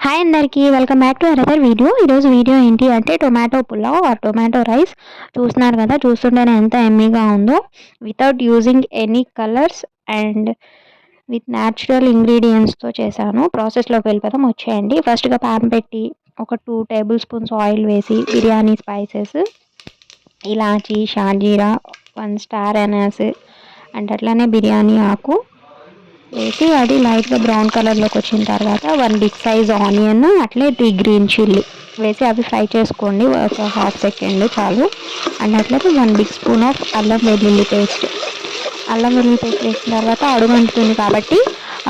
Hi అందరికీ welcome back to another video. ఈరోజు video ఏంటి అంటే tomato pulao or tomato rice. చూస్తున్నారు కదా, చూస్తుంటేనే ఎంత ఎమ్మీగా ఉందో. Without using any colours and with natural ఇంగ్రీడియంట్స్తో చేశాను. ప్రాసెస్లోకి వెళ్ళిపోతాం, వచ్చేయండి. ఫస్ట్గా ప్యాన్ పెట్టి ఒక 2 టేబుల్ స్పూన్స్ ఆయిల్ వేసి బిర్యానీ స్పైసెస్, ఇలాచీ, షాజీరా, 1 స్టార్ అనస్ అండ్ అట్లానే బిర్యానీ ఆకు వేసి అది లైట్గా బ్రౌన్ కలర్లోకి వచ్చిన తర్వాత 1 బిగ్ సైజ్ ఆనియన్, అట్లే 3 గ్రీన్ చిల్లీ వేసి అవి ఫ్రై చేసుకోండి. ఒక హాఫ్ సెకండ్ చాలు. అండ్ అట్లనే 1 బిగ్ స్పూన్ ఆఫ్ అల్లం వెల్లుల్లి పేస్ట్ వేసిన తర్వాత అడుగంటుతుంది కాబట్టి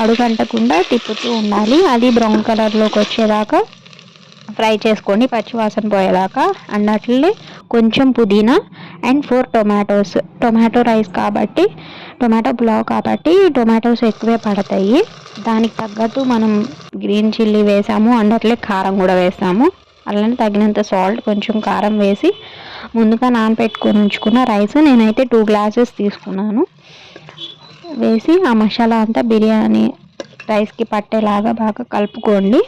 అడుగంటకుండా తిప్పుతూ ఉండాలి. అది బ్రౌన్ కలర్లోకి వచ్చేదాకా ఫ్రై చేసుకోండి, పచ్చివాసన పోయేదాకా. అండ్ అట్లనే కొంచెం పుదీనా అండ్ 4 టొమాటో రైస్ కాబట్టి, టొమాటో పులావ్ కాబట్టి టొమాటోస్ ఎక్కువే పడతాయి. దానికి తగ్గట్టు మనం గ్రీన్ చిల్లీ వేసాము అండ్ అట్లే కారం కూడా వేసాము. అలానే తగినంత సాల్ట్, కొంచెం కారం వేసి ముందుగా నానబెట్టుకొని ఉంచుకున్న రైస్, నేనైతే 2 గ్లాసెస్ తీసుకున్నాను, వేసి ఆ మసాలా అంతా బిర్యానీ రైస్కి పట్టేలాగా బాగా కలుపుకోండి.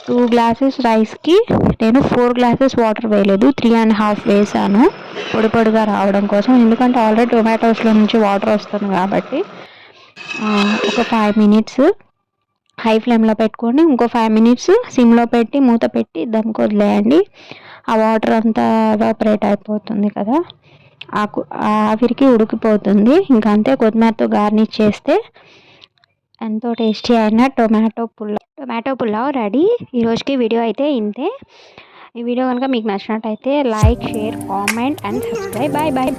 2 గ్లాసెస్ రైస్కి నేను 4 గ్లాసెస్ వాటర్ వేయలేదు, 3.5 వేసాను పొడిగా రావడం కోసం. ఎందుకంటే ఆల్రెడీ టొమాటోస్లో నుంచి వాటర్ వస్తుంది కాబట్టి. ఒక 5 మినిట్స్ హై ఫ్లేమ్లో పెట్టుకొని ఇంకో 5 మినిట్స్ సిమ్లో పెట్టి మూత పెట్టి దమ్కి వదిలేయండి. ఆ వాటర్ అంతా ఎవాపరేట్ అయిపోతుంది కదా, ఆవిరికి ఉడికిపోతుంది. ఇంకా అంతే, కొత్తిమీరతో గార్నిష్ చేస్తే ఎంతో టేస్టీ అయిన టొమాటో పులావ్ రెడీ. ఈరోజుకి వీడియో అయితే ఇంతే. ఈ వీడియో కనుక మీకు నచ్చినట్టయితే like, share, comment and subscribe. Bye bye.